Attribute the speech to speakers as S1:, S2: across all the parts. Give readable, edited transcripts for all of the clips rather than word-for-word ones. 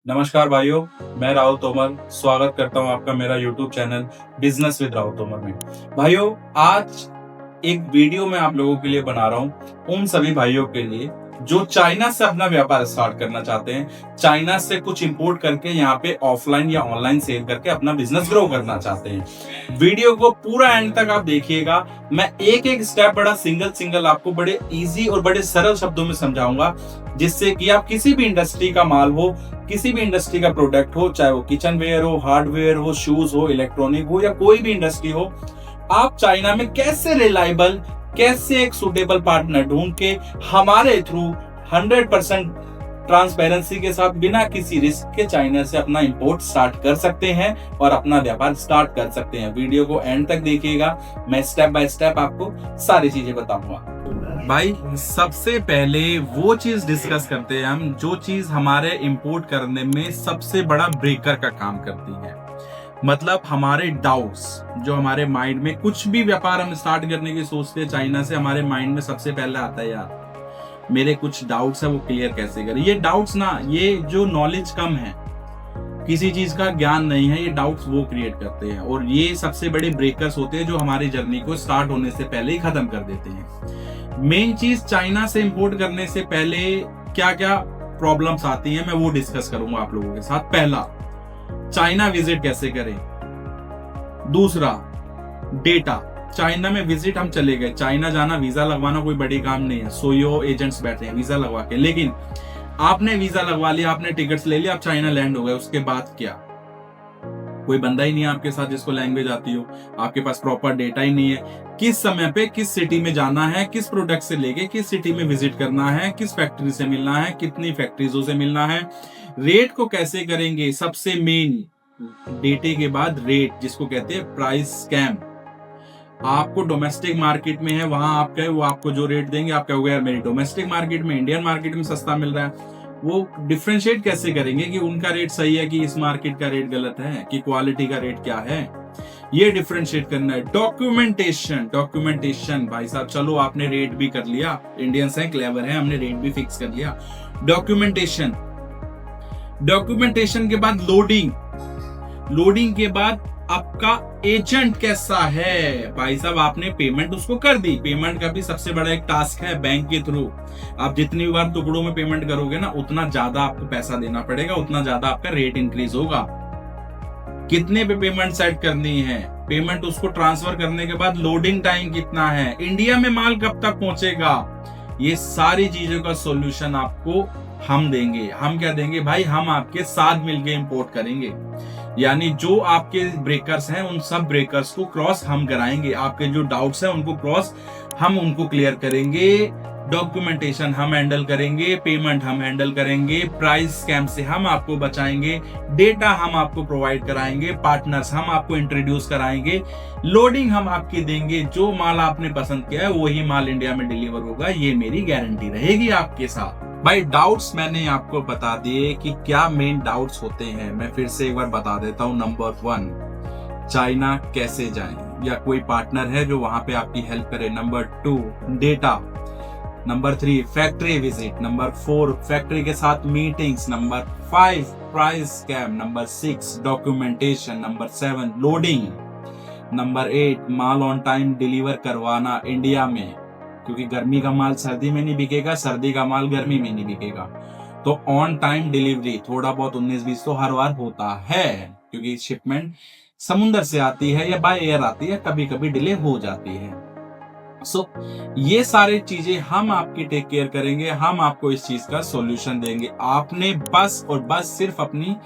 S1: नमस्कार भाइयों, मैं राहुल तोमर स्वागत करता हूं आपका मेरा YouTube channel business with Rahul Tomar में। भाइयों, आज एक वीडियो मैं आप लोगों के लिए बना रहा हूं उन सभी भाइयों के लिए जो चाइना से अपना व्यापार स्टार्ट करना चाहते हैं, चाइना से कुछ इंपोर्ट करके यहाँ पे ऑफलाइन या ऑनलाइन सेल करके अपना बिजनेस ग्रो करना चाहते हैं। वीडियो को पूरा एंड तक आप देखिएगा। मैं एक एक स्टेप बड़ा सिंगल आपको बड़े इजी और बड़े सरल शब्दों में समझाऊंगा, जिससे कि आप किसी भी इंडस्ट्री का माल हो, किसी भी इंडस्ट्री का प्रोडक्ट हो, चाहे वो किचन वेयर हो, हार्डवेयर हो, शूज हो, इलेक्ट्रॉनिक हो या कोई भी इंडस्ट्री हो, आप चाइना में कैसे रिलायबल, कैसे एक सुटेबल पार्टनर ढूंढ के हमारे थ्रू 100% ट्रांसपेरेंसी के साथ बिना किसी रिस्क के चाइना से अपना इंपोर्ट स्टार्ट कर सकते हैं और अपना व्यापार स्टार्ट कर सकते हैं। वीडियो को एंड तक देखिएगा, मैं स्टेप बाय स्टेप आपको सारी चीजें बताऊंगा। भाई, सबसे पहले वो चीज डिस्कस करते हैं हम जो चीज हमारे इंपोर्ट करने में सबसे बड़ा ब्रेकर का काम करती है। मतलब हमारे डाउट्स जो हमारे माइंड में, कुछ भी व्यापार हम स्टार्ट करने की सोचते हैं चाइना से, हमारे माइंड में सबसे पहले आता है यार मेरे कुछ डाउट्स है, वो क्लियर कैसे करें। ये डाउट्स ना, ये जो नॉलेज कम है, किसी चीज का ज्ञान नहीं है, ये डाउट्स वो क्रिएट करते हैं और ये सबसे बड़े ब्रेकर्स होते हैं जो हमारी जर्नी को स्टार्ट होने से पहले ही खत्म कर देते हैं। मेन चीज, चाइना से इंपोर्ट करने से पहले क्या क्या प्रॉब्लम्स आती है मैं वो डिस्कस करूंगा आप लोगों के साथ। पहला, चाइना विजिट कैसे करें। दूसरा, डेटा। चाइना में विजिट हम चले गए, चाइना जाना, वीजा लगवाना कोई बड़ी काम नहीं है, सोयो एजेंट्स बैठे हैं वीजा लगवा के। लेकिन आपने वीजा लगवा लिया, आपने टिकट्स ले लिया, आप चाइना लैंड हो गए, उसके बाद क्या? कोई बंदा ही नहीं है आपके साथ जिसको लैंग्वेज आती हो, आपके पास प्रॉपर डेटा ही नहीं है, किस समय पे किस सिटी में जाना है, किस प्रोडक्ट से लेके किस सिटी में विजिट करना है, किस फैक्ट्री से मिलना है, कितनी फैक्ट्रीजों से मिलना है, रेट को कैसे करेंगे। सबसे मेन, डेटे के बाद रेट, जिसको कहते हैं प्राइस स्कैम। आपको डोमेस्टिक मार्केट में है, वहां आप कहे वो आपको जो रेट देंगे, आप कहोगे यार मेरी डोमेस्टिक मार्केट में, इंडियन मार्केट में सस्ता मिल रहा है। वो डिफरेंशिएट कैसे करेंगे कि उनका रेट सही है कि इस मार्केट का रेट गलत है, कि क्वालिटी का रेट क्या है, ये डिफरेंशिएट करना है। डॉक्यूमेंटेशन भाई साहब, चलो आपने रेट भी कर लिया, इंडियंस हैं, क्लेवर हैं, हमने रेट भी फिक्स कर लिया। डॉक्यूमेंटेशन के बाद लोडिंग के बाद आपका एजेंट कैसा है। भाई साहब, आपने पेमेंट उसको कर दी, पेमेंट का भी सबसे बड़ा एक टास्क है बैंक के थ्रू। आप जितनी बार टुकड़ों में पेमेंट करोगे ना, उतना ज्यादा आपको पैसा देना पड़ेगा, उतना ज्यादा आपका रेट इंक्रीज होगा। कितने पे पेमेंट सेट करनी है, पेमेंट उसको ट्रांसफर करने के बाद लोडिंग टाइम कितना है, इंडिया में माल कब तक पहुंचेगा, ये सारी चीजों का सॉल्यूशन आपको हम देंगे। हम क्या देंगे भाई, हम आपके साथ मिलकर इंपोर्ट करेंगे। यानी जो आपके ब्रेकर्स हैं उन सब ब्रेकर्स को क्रॉस हम कराएंगे, आपके जो डाउट्स हैं उनको क्रॉस हम उनको क्लियर करेंगे। डॉक्यूमेंटेशन हम हैंडल करेंगे, पेमेंट हम हैंडल करेंगे, प्राइस स्कैम से हम आपको बचाएंगे, डेटा हम आपको प्रोवाइड कराएंगे, पार्टनर्स हम आपको इंट्रोड्यूस कराएंगे, लोडिंग हम आपकी देंगे। जो माल आपने पसंद किया है वही माल इंडिया में डिलीवर होगा, ये मेरी गारंटी रहेगी आपके साथ। भाई, डाउट्स मैंने आपको बता दिए कि क्या मेन डाउट्स होते हैं। मैं फिर से एक बार बता देता हूँ। नंबर 1, चाइना कैसे जाएं, या कोई पार्टनर है जो वहां पे आपकी हेल्प करे। Number 2, data. Number 3, factory visit. Number 4, factory के साथ meetings. Number 5, price scam. Number 6, documentation. Number 7, loading. Number 8, mall on time deliver करवाना इंडिया में, क्योंकि गर्मी का माल सर्दी में नहीं बिकेगा, सर्दी का माल गर्मी में नहीं बिकेगा। तो ऑन टाइम डिलीवरी, थोड़ा बहुत 19-20 तो हर बार होता है, क्योंकि शिपमेंट समुद्र से आती है या बाय एयर आती है, कभी कभी डिले हो जाती है। ये सारी चीजें हम आपकी टेक केयर करेंगे, हम आपको इस चीज का सॉल्यूशन देंगे। आपने बस और बस सिर्फ अपनी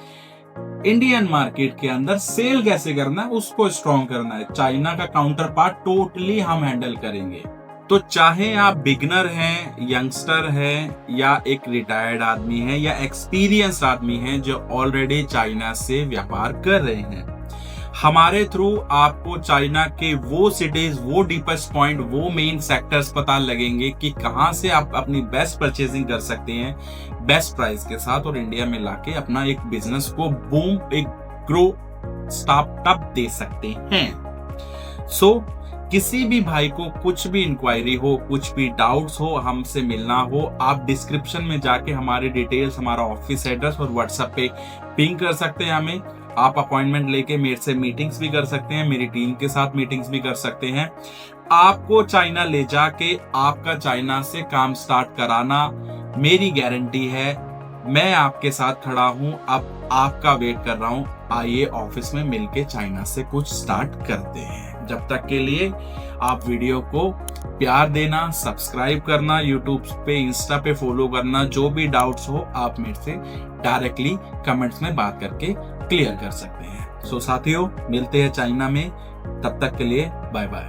S1: इंडियन मार्केट के अंदर सेल कैसे करना है उसको स्ट्रॉन्ग करना है। चाइना का काउंटर पार्ट टोटली हम हैंडल करेंगे। तो चाहे आप बिगनर हैं, यंगस्टर हैं, या एक रिटायर्ड आदमी है, या एक्सपीरियंस आदमी है जो ऑलरेडी चाइना से व्यापार कर रहे हैं, हमारे थ्रू आपको चाइना के वो सिटीज, वो डीपेस्ट पॉइंट, वो मेन सेक्टर्स पता लगेंगे कि कहां से आप अपनी बेस्ट परचेजिंग कर सकते हैं बेस्ट प्राइस के साथ, और इंडिया में लाके अपना एक बिजनेस को बूम, एक ग्रो स्टार्टअप दे सकते हैं। किसी भी भाई को कुछ भी इंक्वायरी हो, कुछ भी डाउट्स हो, हमसे मिलना हो, आप डिस्क्रिप्शन में जाके हमारे डिटेल्स, हमारा ऑफिस एड्रेस और व्हाट्सएप पे पिंग कर सकते हैं हमें। आप अपॉइंटमेंट लेके मेरे से मीटिंग्स भी कर सकते हैं, मेरी टीम के साथ मीटिंग्स भी कर सकते हैं। आपको चाइना ले जाके आपका चाइना से काम स्टार्ट कराना मेरी गारंटी है। मैं आपके साथ खड़ा हूं, अब आपका वेट कर रहा हूं। आइए ऑफिस में मिलके चाइना से कुछ स्टार्ट करते हैं। जब तक के लिए आप वीडियो को प्यार देना, सब्सक्राइब करना, यूट्यूब पे, इंस्टा पे फॉलो करना। जो भी डाउट्स हो आप मेरे से डायरेक्टली कमेंट्स में बात करके क्लियर कर सकते हैं। सो साथियों, मिलते हैं चाइना में, तब तक के लिए बाय बाय।